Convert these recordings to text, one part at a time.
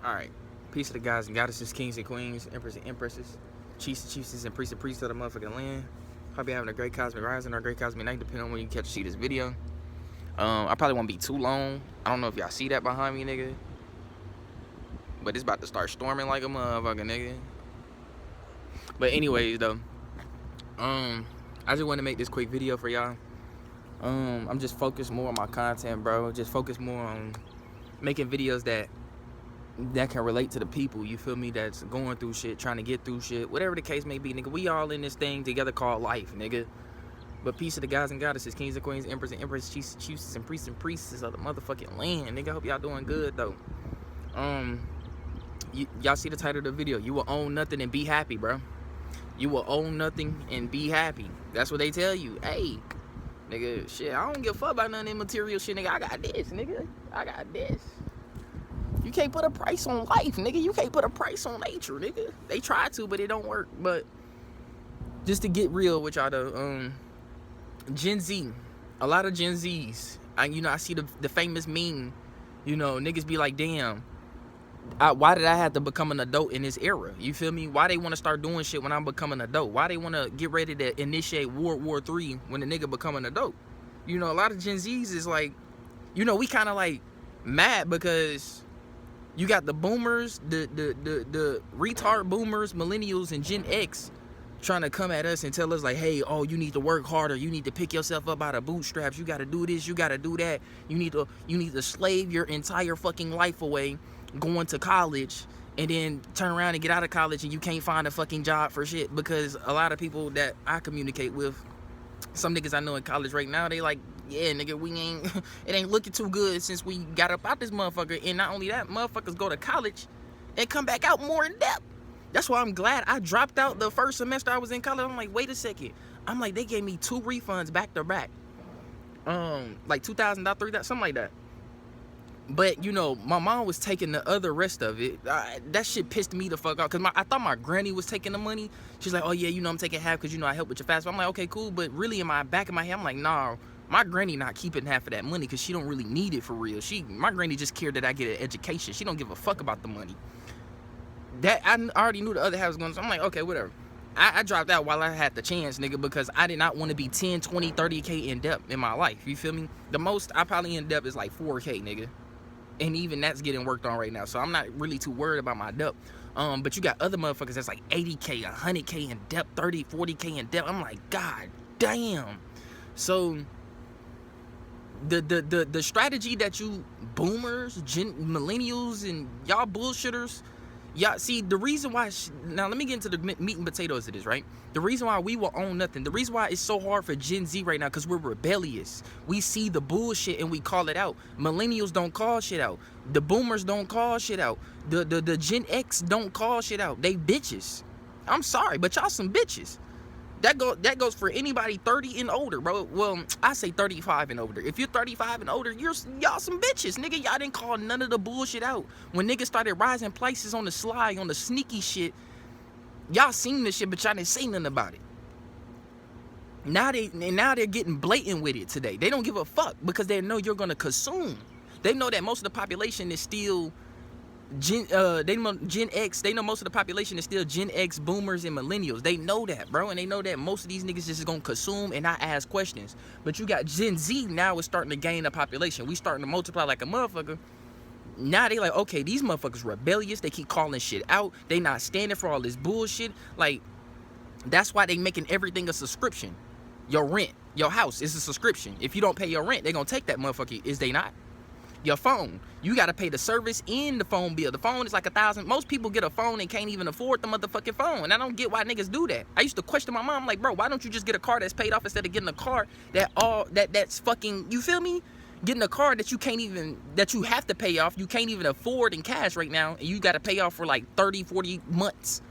Alright. Peace to the guys and goddesses, kings and queens, emperors and empresses, chiefs and chiefesses, and priests and priests of the motherfucking land. Hope you're having a great cosmic rising or a great cosmic night, depending on when you catch to see this video. I probably won't be too long. I don't know if y'all see that behind me, nigga. But it's about to start storming like a motherfucker, nigga. But anyways, though, I just want to make this quick video for y'all. I'm just focused more on my content, bro. Just focus more on making videos that can relate to the people, you feel me, that's going through shit, trying to get through shit, whatever the case may be, nigga. We all in this thing together called life, nigga. But peace to the guys and goddesses, kings and queens, emperors and empresses, chiefs and priestesses of the motherfucking land, nigga. Hope y'all doing good, though. Y'all see the title of the video. You will own nothing and be happy, bro. You will own nothing and be happy. That's what they tell you. Hey, nigga, shit, I don't give a fuck about none of that material shit, nigga. I got this, nigga. I got this. You can't put a price on life, nigga. You can't put a price on nature, nigga. They try to, but it don't work. But just to get real with y'all, though, Gen Z, a lot of Gen Zs, I see the famous meme, niggas be like, damn, why did I have to become an adult in this era? You feel me? Why they want to start doing shit when I'm becoming an adult? Why they want to get ready to initiate World War III when the nigga become an adult? A lot of Gen Zs is like, we kind of like mad because you got the boomers, the retard boomers, millennials, and Gen X trying to come at us and tell us like, hey, oh, you need to work harder. You need to pick yourself up out of bootstraps. You got to do this. You got to do that. You need to slave your entire fucking life away going to college and then turn around and get out of college and you can't find a fucking job for shit. Because a lot of people that I communicate with, some niggas I know in college right now, they like, yeah, nigga, it ain't looking too good since we got up out this motherfucker. And not only that, motherfuckers go to college and come back out more in depth. That's why I'm glad I dropped out the first semester I was in college. I'm like, wait a second. I'm like, they gave me 2 refunds back to back. Like $2,000, $3,000, something like that. But, my mom was taking the other rest of it. That shit pissed me the fuck off. Because I thought my granny was taking the money. She's like, oh, yeah, I'm taking half because, I help with your fast. I'm like, okay, cool. But really in my back of my head, I'm like, nah. My granny not keeping half of that money because she don't really need it for real. My granny just cared that I get an education. She don't give a fuck about the money. That I already knew the other half was going to. So I'm like, okay, whatever. I dropped out while I had the chance, nigga, because I did not want to be 10, 20, 30K in debt in my life. You feel me? The most I probably in debt is like 4K, nigga. And even that's getting worked on right now. So I'm not really too worried about my debt. But you got other motherfuckers that's like 80K, 100K in debt, 30, 40K in debt. I'm like, God damn. So the strategy that you boomers, millennials, and y'all bullshitters, y'all see the reason why. Now let me get into the meat and potatoes of this, right? The reason why we will own nothing. The reason why it's so hard for Gen Z right now, because we're rebellious. We see the bullshit and we call it out. Millennials don't call shit out. The boomers don't call shit out. The Gen X don't call shit out. They bitches. I'm sorry, but y'all some bitches. That goes for anybody 30 and older, bro. Well, I say 35 and older. If you're 35 and older, y'all some bitches, nigga. Y'all didn't call none of the bullshit out. When niggas started rising prices on the sly, on the sneaky shit, y'all seen this shit, but y'all didn't say nothing about it. Now they're getting blatant with it today. They don't give a fuck because they know you're gonna consume. They know that most of the population is still Gen X. They know most of the population is still Gen X, boomers, and millennials. They know that, bro, and they know that most of these niggas just gonna consume and not ask questions. But you got Gen Z now is starting to gain a population. We starting to multiply like a motherfucker. Now they like, okay, these motherfuckers rebellious. They keep calling shit out. They not standing for all this bullshit. Like, that's why they making everything a subscription. Your rent, your house is a subscription. If you don't pay your rent, they gonna take that motherfucker. Is they not? Your phone, you got to pay the service and the phone bill. The phone is like $1,000. Most people get a phone and can't even afford the motherfucking phone. And I don't get why niggas do that. I used to question my mom, like, bro, why don't you just get a car that's paid off instead of getting a car that's fucking, you feel me? Getting a car that you have to pay off, you can't even afford in cash right now, and you got to pay off for like 30, 40 months.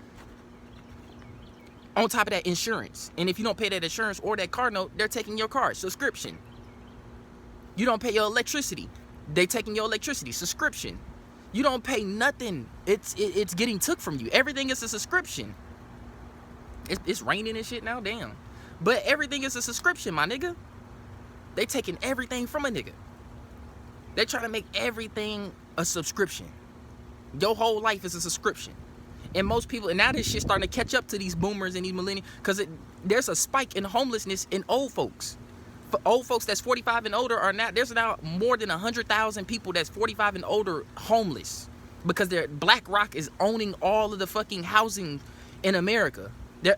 On top of that, insurance. And if you don't pay that insurance or that car note, they're taking your car. Subscription. You don't pay your electricity. They taking your electricity. Subscription. You don't pay nothing. It's getting took from you. Everything is a subscription. It's raining and shit now, damn. But everything is a subscription, my nigga. They taking everything from a nigga. They trying to make everything a subscription. Your whole life is a subscription. And most people, and now this shit starting to catch up to these boomers and these millennials, because there's a spike in homelessness in old folks. For old folks that's 45 and older there's now more than 100,000 people that's 45 and older homeless, because BlackRock is owning all of the fucking housing in America.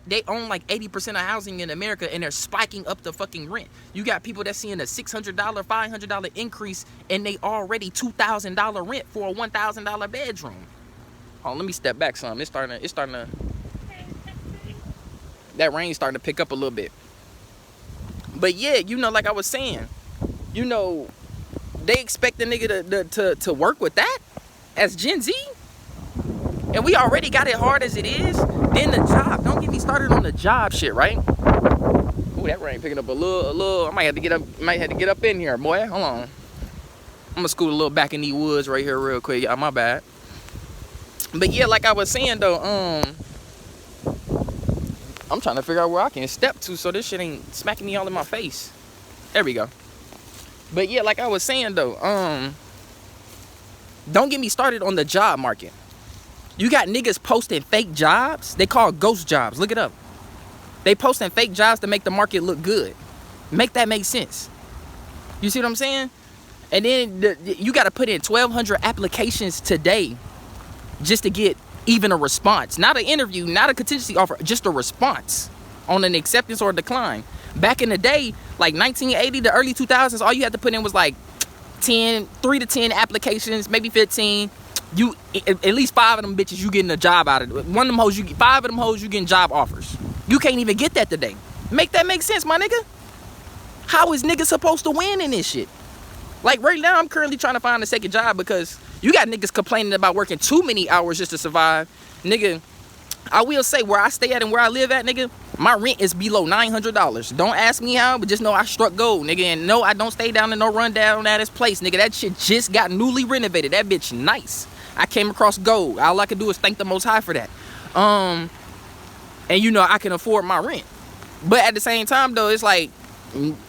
They own like 80% of housing in America, and they're spiking up the fucking rent. You got people that's seeing a $600, $500 increase, and they already $2,000 rent for a $1,000 bedroom. Oh, let me step back some. It's starting to. That rain's starting to pick up a little bit. But yeah, you know, like I was saying, you know, they expect the nigga to work with that as Gen Z. And we already got it hard as it is. Then the job. Don't get me started on the job shit, right? Ooh, that rain picking up a little. I might have to get up in here, boy. Hold on. I'm gonna scoot a little back in these woods right here real quick. Y'all, my bad. But yeah, like I was saying though, I'm trying to figure out where I can step to so this shit ain't smacking me all in my face. There we go. But yeah, like I was saying though, don't get me started on the job market. You got niggas posting fake jobs. They call ghost jobs. Look it up. They posting fake jobs to make the market look good. Make that make sense. You see what I'm saying? And then you got to put in 1,200 applications today just to get even a response. Not an interview, not a contingency offer, just a response on an acceptance or a decline. Back in the day, like 1980 to early 2000s, all you had to put in was like 3 to 10 applications, maybe 15. You at least 5 of them bitches you getting a job out of it. 5 of them hoes you getting job offers. You can't even get that today. Make that make sense, my nigga? How is niggas supposed to win in this shit? Like right now, I'm currently trying to find a second job because you got niggas complaining about working too many hours just to survive. Nigga, I will say where I stay at and where I live at, nigga, my rent is below $900. Don't ask me how, but just know I struck gold, nigga. And no, I don't stay down in no rundown ass place, nigga. That shit just got newly renovated. That bitch nice. I came across gold. All I can do is thank the Most High for that. And you know, I can afford my rent. But at the same time, though, it's like,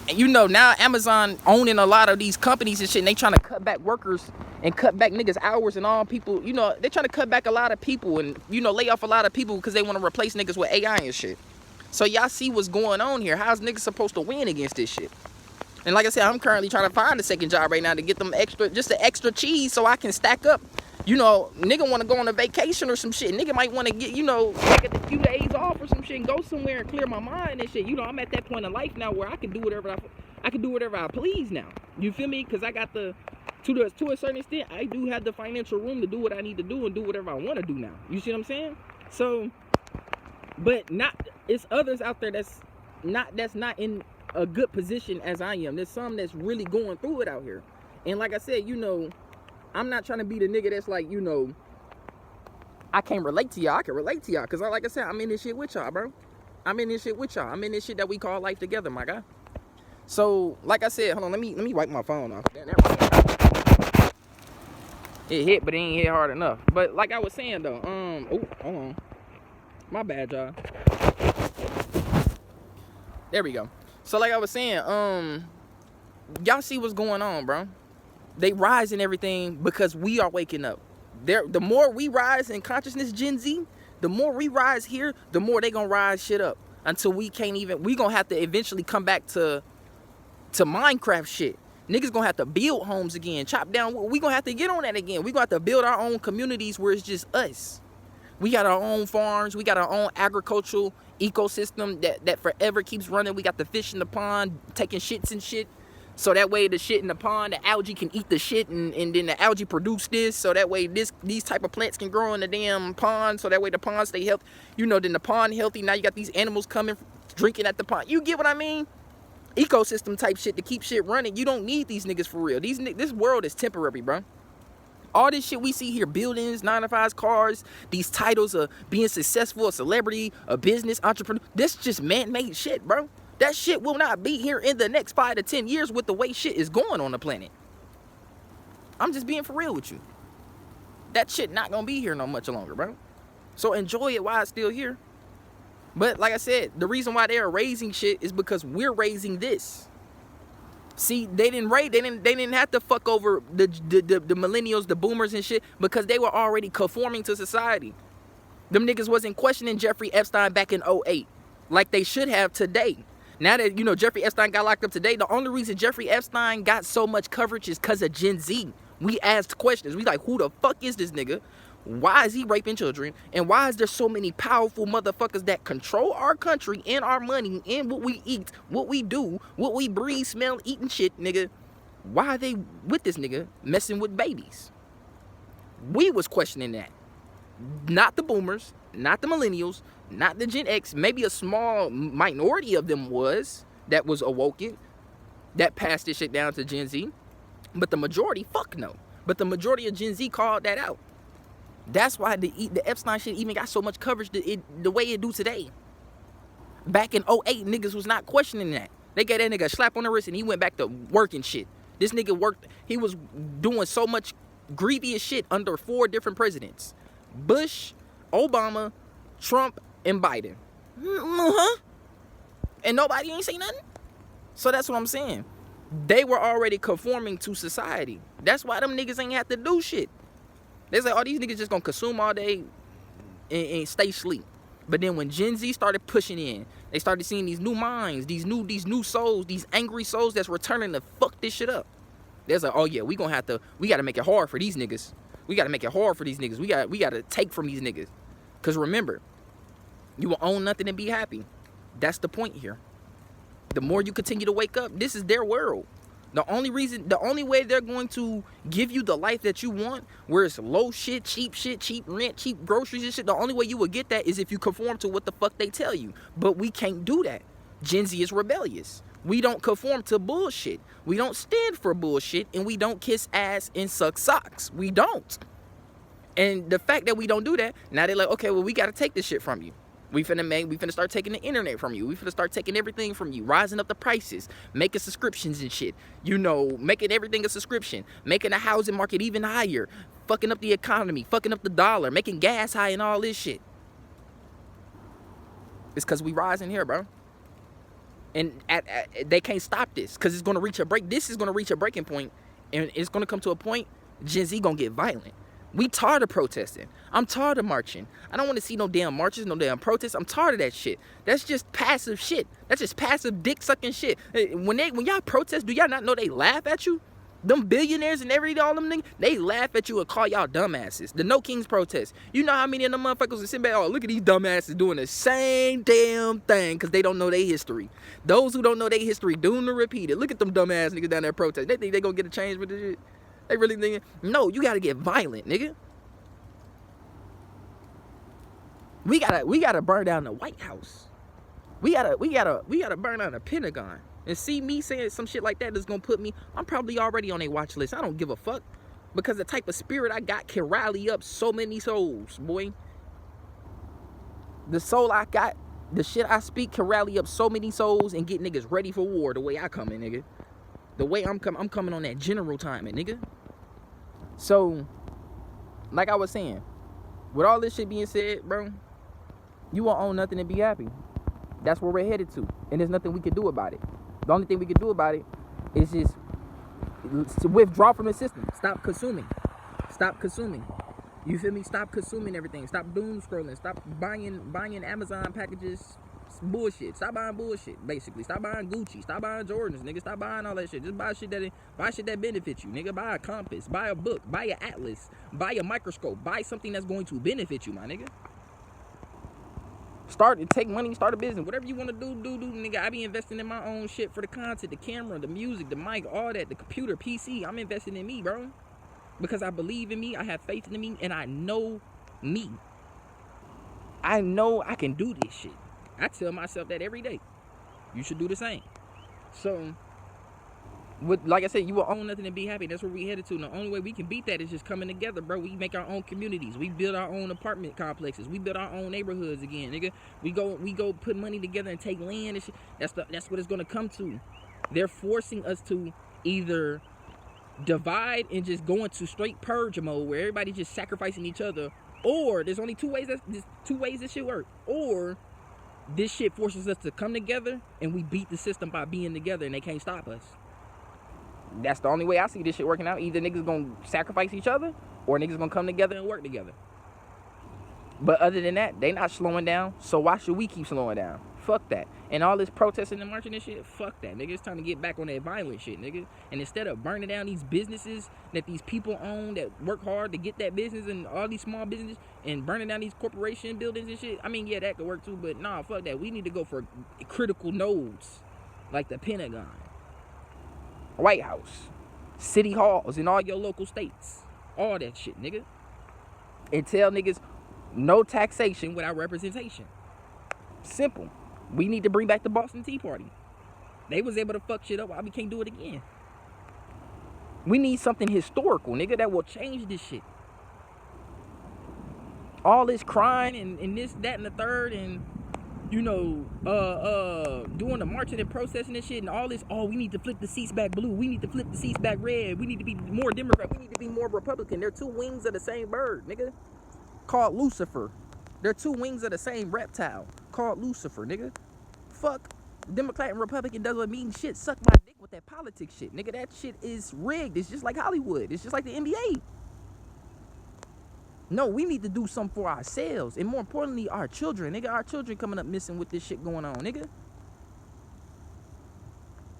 you know, now Amazon owning a lot of these companies and shit, and they trying to cut back workers and cut back niggas' hours and all people, you know, they trying to cut back a lot of people and, you know, lay off a lot of people because they want to replace niggas with AI and shit. So y'all see what's going on here. How's niggas supposed to win against this shit? And like I said, I'm currently trying to find a second job right now to get them just the extra cheese so I can stack up. You know, nigga want to go on a vacation or some shit. Nigga might want to get, you know, take a few days off or some shit and go somewhere and clear my mind and shit. You know, I'm at that point in life now where I can do whatever I please now. You feel me? Because I got to a certain extent, I do have the financial room to do what I need to do and do whatever I want to do now. You see what I'm saying? So, but it's others out there that's not in a good position as I am. There's some that's really going through it out here. And like I said, you know, I'm not trying to be the nigga that's like, you know, I can't relate to y'all. I can relate to y'all because, like I said, I'm in this shit with y'all, bro. I'm in this shit with y'all. I'm in this shit that we call life together, my guy. So, like I said, hold on, let me wipe my phone off. Damn, it hit, but it ain't hit hard enough. But like I was saying though, oh, hold on. My bad, y'all. There we go. So like I was saying, y'all see what's going on, bro. They rise and everything because we are waking up. The more we rise in consciousness, Gen Z, the more we rise here, the more they gonna rise shit up until we gonna have to eventually come back to Minecraft shit. Niggas gonna have to build homes again, chop down. We gonna have to get on that again. We gonna have to build our own communities where it's just us. We got our own farms. We got our own agricultural ecosystem that forever keeps running. We got the fish in the pond taking shits and shit. So that way the shit in the pond, the algae can eat the shit and then the algae produce this. So that way these type of plants can grow in the damn pond. So that way the pond stay healthy. You know, then the pond healthy. Now you got these animals coming, drinking at the pond. You get what I mean? Ecosystem type shit to keep shit running. You don't need these niggas for real. This world is temporary, bro. All this shit we see here, buildings, 9-to-5s, cars, these titles of being successful, a celebrity, a business entrepreneur. This just man-made shit, bro. That shit will not be here in the next 5 to 10 years with the way shit is going on the planet. I'm just being for real with you. That shit not gonna be here no much longer, bro. So enjoy it while it's still here. But like I said, the reason why they're raising shit is because we're raising this. See, they didn't have to fuck over the millennials, the boomers and shit, because they were already conforming to society. Them niggas wasn't questioning Jeffrey Epstein back in 2008 like they should have today. Now that, you know, Jeffrey Epstein got locked up today, the only reason Jeffrey Epstein got so much coverage is because of Gen Z. We asked questions. We like, who the fuck is this nigga? Why is he raping children? And why is there so many powerful motherfuckers that control our country and our money and what we eat, what we do, what we breathe, smell, eat and shit, nigga? Why are they with this nigga messing with babies? We was questioning that. Not the boomers, not the millennials, not the Gen X. Maybe a small minority of them that was awoken, that passed this shit down to Gen Z. But the majority, fuck no. But the majority of Gen Z called that out. That's why the Epstein shit even got so much coverage the way it do today. Back in 2008, niggas was not questioning that. They got that nigga a slap on the wrist and he went back to working shit. This nigga worked, he was doing so much grievous shit under 4 different presidents. Bush, Obama, Trump, and Biden. And nobody ain't say nothing. So that's what I'm saying. They were already conforming to society. That's why them niggas ain't have to do shit. They say, oh, these niggas just gonna consume all day and stay asleep. But then when Gen Z started pushing in, they started seeing these new minds, these new souls, these angry souls that's returning to fuck this shit up. They're like, oh yeah, we gotta make it hard for these niggas. We gotta make it hard for these niggas. We gotta take from these niggas. Cause remember, you will own nothing and be happy. That's the point here. The more you continue to wake up, this is their world. The only way they're going to give you the life that you want, where it's low shit, cheap rent, cheap groceries and shit, the only way you will get that is if you conform to what the fuck they tell you. But we can't do that. Gen Z is rebellious. We don't conform to bullshit. We don't stand for bullshit, and we don't kiss ass and suck socks. We don't. And the fact that we don't do that, now they're like, okay, well, we got to take this shit from you. We finna start taking the internet from you. We finna start taking everything from you, rising up the prices, making subscriptions and shit. You know, making everything a subscription, making the housing market even higher, fucking up the economy, fucking up the dollar, making gas high and all this shit. It's because we rising here, bro. And they can't stop this because it's gonna reach a break. This is gonna reach a breaking point, and it's gonna come to a point. Gen Z gonna get violent. We tired of protesting. I'm tired of marching. I don't want to see no damn marches, no damn protests. I'm tired of that shit. That's just passive shit. That's just passive dick sucking shit. When y'all protest, do y'all not know they laugh at you? Them billionaires and all them niggas, they laugh at you and call y'all dumbasses. The No Kings protest. You know how many of them motherfuckers are sitting back, oh, look at these dumbasses doing the same damn thing because they don't know their history. Those who don't know their history, doom to repeat it. Look at them dumbass niggas down there protesting. They think they gonna get a change with this shit. They really think, no, you gotta get violent, nigga. We gotta burn down the White House. We gotta burn down the Pentagon. And see me saying some shit like that is gonna put me, I'm probably already on a watch list. I don't give a fuck. Because the type of spirit I got can rally up so many souls, boy. The soul I got, the shit I speak can rally up so many souls and get niggas ready for war the way I come in, nigga. The way I'm coming on that general timing, nigga. So, like I was saying, with all this shit being said, bro, you won't own nothing and be happy. That's where we're headed to. And there's nothing we can do about it. The only thing we can do about it is just to withdraw from the system. Stop consuming. Stop consuming. You feel me? Stop consuming everything. Stop doom scrolling. Stop buying Amazon packages. Bullshit. Stop buying bullshit, basically. Stop buying Gucci. Stop buying Jordans, nigga. Stop buying all that shit. Just buy shit that benefits you, nigga. Buy a compass. Buy a book. Buy an atlas. Buy a microscope. Buy something that's going to benefit you, my nigga. Take money, start a business. Whatever you want to do, nigga. I be investing in my own shit for the content, the camera, the music, the mic, all that, the computer, PC. I'm investing in me, bro. Because I believe in me, I have faith in me, and I know me. I know I can do this shit. I tell myself that every day. You should do the same. So, like I said, you will own nothing and be happy. That's where we headed to. And the only way we can beat that is just coming together, bro. We make our own communities. We build our own apartment complexes. We build our own neighborhoods again, nigga. We go put money together and take land and shit. That's what it's gonna come to. They're forcing us to either divide and just go into straight purge mode where everybody's just sacrificing each other, or there's only two ways this shit work. Or this shit forces us to come together and we beat the system by being together and they can't stop us. That's the only way I see this shit working out. Either niggas gonna sacrifice each other or niggas gonna come together and work together. But other than that, they not slowing down. So why should we keep slowing down? Fuck that. And all this protesting and marching and shit, fuck that, nigga. It's time to get back on that violent shit, nigga. And instead of burning down these businesses that these people own that work hard to get that business and all these small businesses and burning down these corporation buildings and shit, I mean, yeah, that could work too, but nah, fuck that. We need to go for critical nodes like the Pentagon, White House, city halls in all your local states. All that shit, nigga. And tell niggas no taxation without representation. Simple. We need to bring back the Boston Tea Party. They was able to fuck shit up. Why we can't do it again? We need something historical, nigga, that will change this shit. All this crying and this, that, and the third, and you know, doing the marching and protesting and shit, and all this. Oh, we need to flip the seats back blue. We need to flip the seats back red. We need to be more Democrat. We need to be more Republican. They're two wings of the same bird, nigga. Called Lucifer. They're two wings of the same reptile called Lucifer, nigga. Fuck. Democrat and Republican doesn't mean shit. Suck my dick with that politics shit, nigga. That shit is rigged. It's just like Hollywood. It's just like the NBA. No, we need to do something for ourselves. And more importantly, our children, nigga. Our children coming up missing with this shit going on, nigga.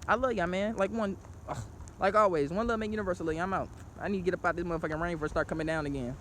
I love y'all, man. Like always, one love make universal love. I'm out. I need to get up out this motherfucking rain before it start coming down again.